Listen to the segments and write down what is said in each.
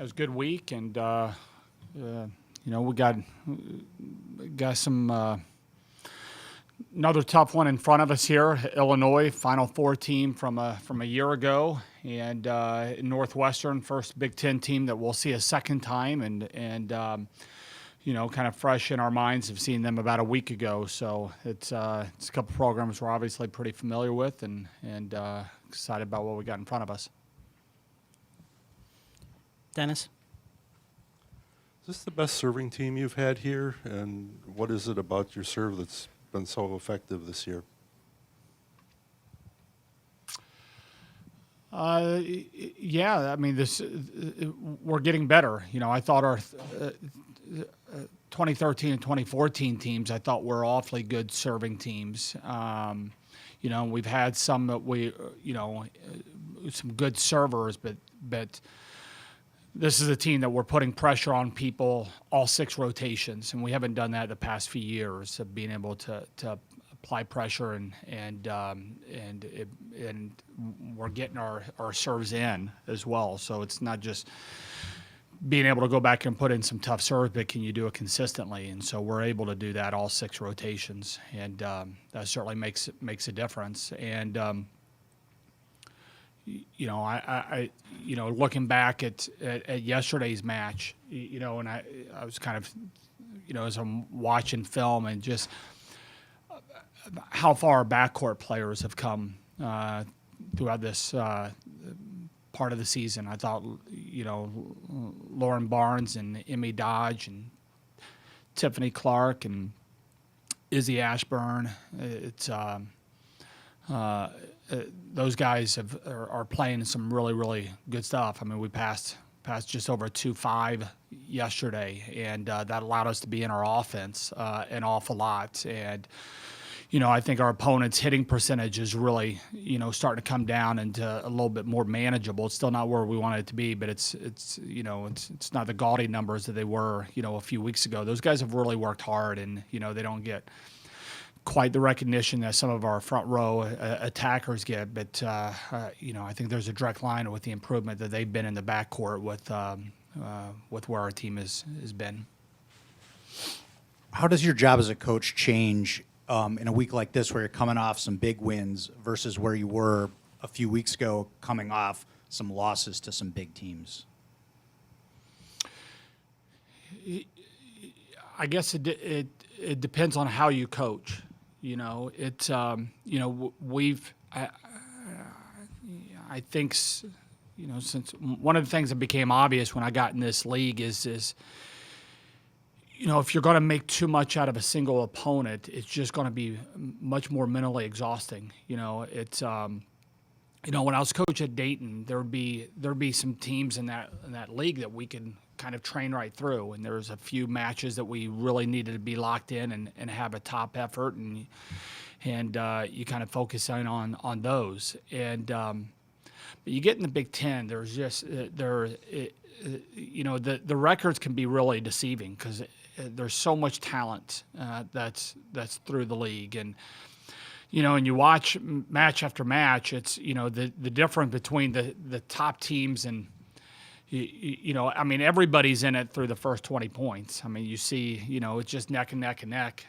It was a good week, and we got some another tough one in front of us here. Illinois, Final Four team from a year ago, and Northwestern, first Big Ten team that we'll see a second time, and kind of fresh in our minds of seeing them about a week ago. So it's a couple programs we're obviously pretty familiar with, and excited about what we got in front of us. Dennis? Is this the best serving team you've had here? And what is it about your serve that's been so effective this year? Yeah, I mean, we're getting better. I thought our 2013 and 2014 teams, I thought were awfully good serving teams. We've had some that some good servers, but this is a team that we're putting pressure on people all 6 rotations, and we haven't done that the past few years of being able to apply pressure and we're getting our serves in as well. So it's not just being able to go back and put in some tough serves, but can you do it consistently? And so we're able to do that all 6 rotations, and that certainly makes a difference. And looking back at yesterday's match, and I was kind of, as I'm watching film and just how far our backcourt players have come throughout this part of the season. I thought, Lauren Barnes and Emmy Dodge and Tiffany Clark and Izzy Ashburn, those guys are playing some really, really good stuff. I mean, we passed just over 2.5 yesterday, and that allowed us to be in our offense an awful lot. And I think our opponent's hitting percentage is really starting to come down into a little bit more manageable. It's still not where we want it to be, but it's not the gaudy numbers that they were a few weeks ago. Those guys have really worked hard, and they don't get quite the recognition that some of our front row attackers get, but I think there's a direct line with the improvement that they've been in the backcourt with where our team has been. How does your job as a coach change in a week like this, where you're coming off some big wins versus where you were a few weeks ago, coming off some losses to some big teams? I guess it depends on how you coach. I think, since one of the things that became obvious when I got in this league is if you're going to make too much out of a single opponent, it's just going to be much more mentally exhausting. When I was coach at Dayton, there'd be some teams in that league that we could kind of train right through, and there was a few matches that we really needed to be locked in and have a top effort, and you kind of focus in on those. And but you get in the Big Ten, there's just the records can be really deceiving because there's so much talent that's through the league, and and you watch match after match, it's the difference between the top teams and I mean, everybody's in it through the first 20 points. I mean, you see, it's just neck and neck and neck,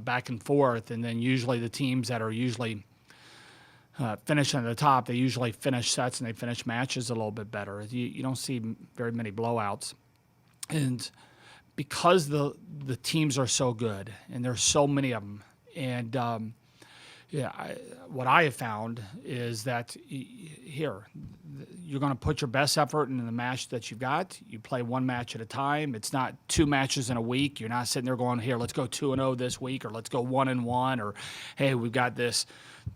back and forth. And then usually the teams that are usually finishing at the top, they usually finish sets and they finish matches a little bit better. You don't see very many blowouts. And because the teams are so good and there's so many of them, and what I have found is that you're going to put your best effort into the match that you've got. You play one match at a time. It's not 2 matches in a week. You're not sitting there going, here, let's go 2-0 this week, or let's go 1-1, or hey, we've got this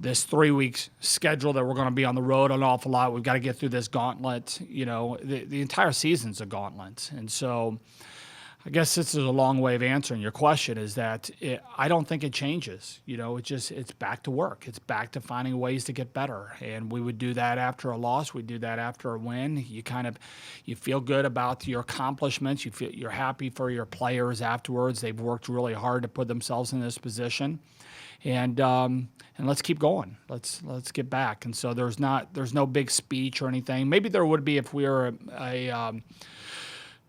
3 weeks schedule that we're going to be on the road an awful lot. We've got to get through this gauntlet. The entire season's a gauntlet, and so I guess this is a long way of answering your question. Is that I don't think it changes. It's back to work. It's back to finding ways to get better. And we would do that after a loss. We do that after a win. You feel good about your accomplishments. You're happy for your players afterwards. They've worked really hard to put themselves in this position. And let's keep going. Let's get back. And so there's no big speech or anything. Maybe there would be if we were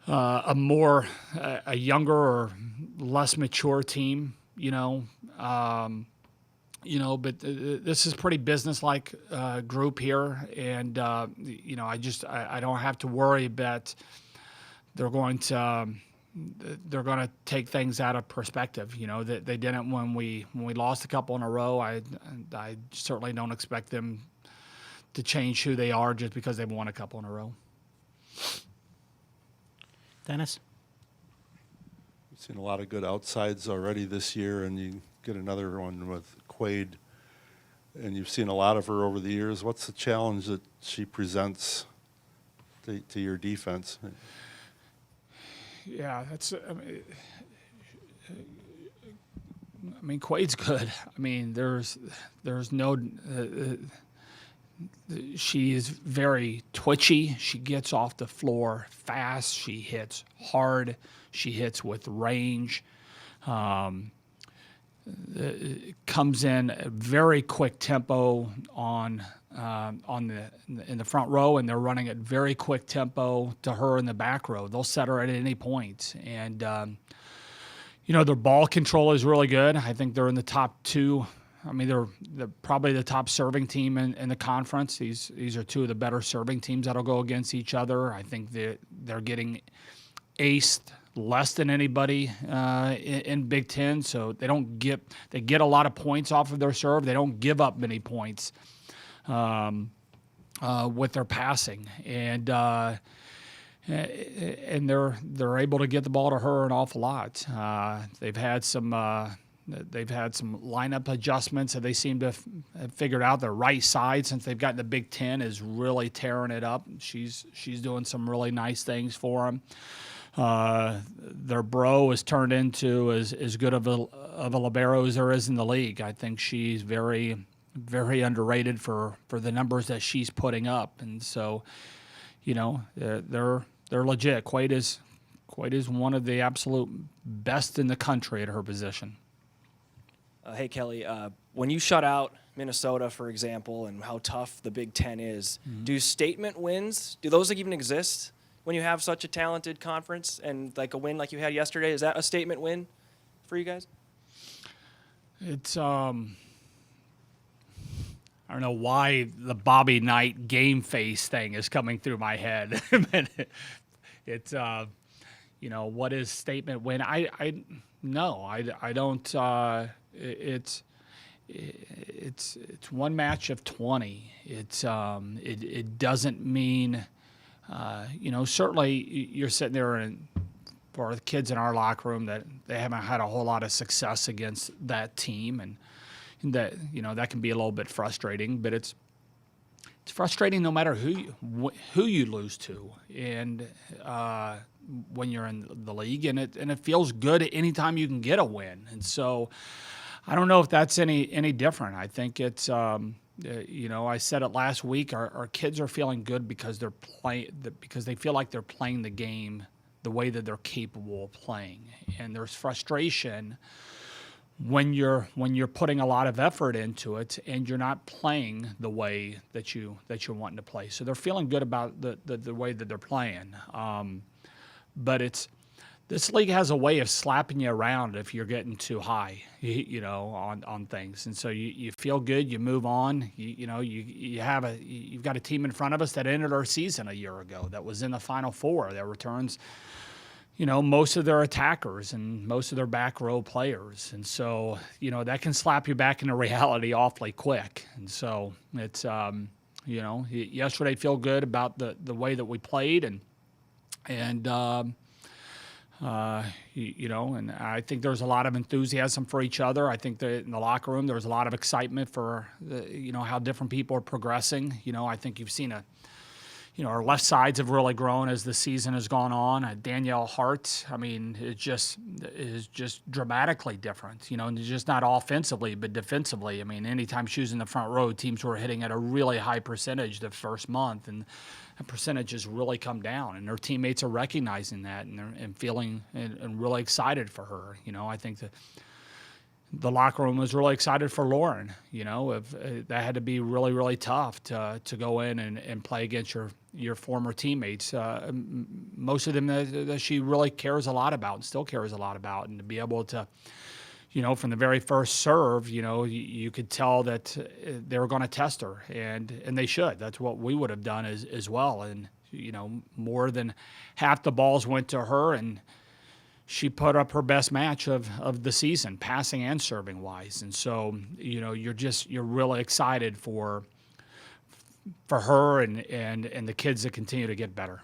a younger or less mature team, but this is pretty business-like group here, and I don't have to worry that they're going to take things out of perspective. They didn't when we lost a couple in a row. I certainly don't expect them to change who they are just because they've won a couple in a row. Dennis? You've seen a lot of good outsides already this year, and you get another one with Quaid, and you've seen a lot of her over the years. What's the challenge that she presents to your defense? Yeah, Quaid's good. There's no. She is very twitchy. She gets off the floor fast. She hits hard. She hits with range. Comes in a very quick tempo in the front row, and they're running at very quick tempo to her in the back row. They'll set her at any point, and their ball control is really good. I think they're in the top two. They're probably the top serving team in the conference. These are two of the better serving teams that'll go against each other. I think they're getting aced less than anybody in Big Ten, so they get a lot of points off of their serve. They don't give up many points with their passing, and they're able to get the ball to her an awful lot. They've had some lineup adjustments that they seem to have figured out. Their right side, since they've gotten the Big Ten, is really tearing it up. She's doing some really nice things for them. Their bro has turned into as good of a libero as there is in the league. I think she's very, very underrated for the numbers that she's putting up. And so, they're legit. Quaid is one of the absolute best in the country at her position. Hey, Kelly, when you shut out Minnesota, for example, and how tough the Big Ten is, do statement wins, do those even exist when you have such a talented conference and like a win like you had yesterday? Is that a statement win for you guys? It's, I don't know why the Bobby Knight game face thing is coming through my head. It's, what is statement win? I don't. It's one match of 20. It doesn't mean, certainly you're sitting there for the kids in our locker room that they haven't had a whole lot of success against that team, and that that can be a little bit frustrating. But it's frustrating no matter who you lose to, and when you're in the league, and it feels good anytime you can get a win. And so I don't know if that's any different. I think it's I said it last week. Our kids are feeling good because because they feel like they're playing the game the way that they're capable of playing. And there's frustration when you're putting a lot of effort into it and you're not playing the way that you're wanting to play. So they're feeling good about the way that they're playing. But this league has a way of slapping you around if you're getting too high, on things. And so you feel good, you move on. You've got a team in front of us that ended our season a year ago that was in the Final Four, that returns most of their attackers and most of their back row players. And so, that can slap you back into reality awfully quick. And so it's, yesterday feel good about the way that we played and and I think there's a lot of enthusiasm for each other. I think that in the locker room, there's a lot of excitement for how different people are progressing. I think you've seen our left sides have really grown as the season has gone on. Danielle Hart, I mean, it is just dramatically different, and it's just not offensively, but defensively. I mean, anytime she was in the front row, teams were hitting at a really high percentage the first month, and the percentage has really come down. And her teammates are recognizing that and feeling and really excited for her. I think that the locker room was really excited for Lauren. That had to be really, really tough to go in and play against your former teammates. Most of them that she really cares a lot about and still cares a lot about, and to be able to, from the very first serve, you could tell that they were going to test her, and they should. That's what we would have done as well. And more than half the balls went to her, and she put up her best match of the season, passing and serving wise. And so, you're really excited for her and the kids that continue to get better.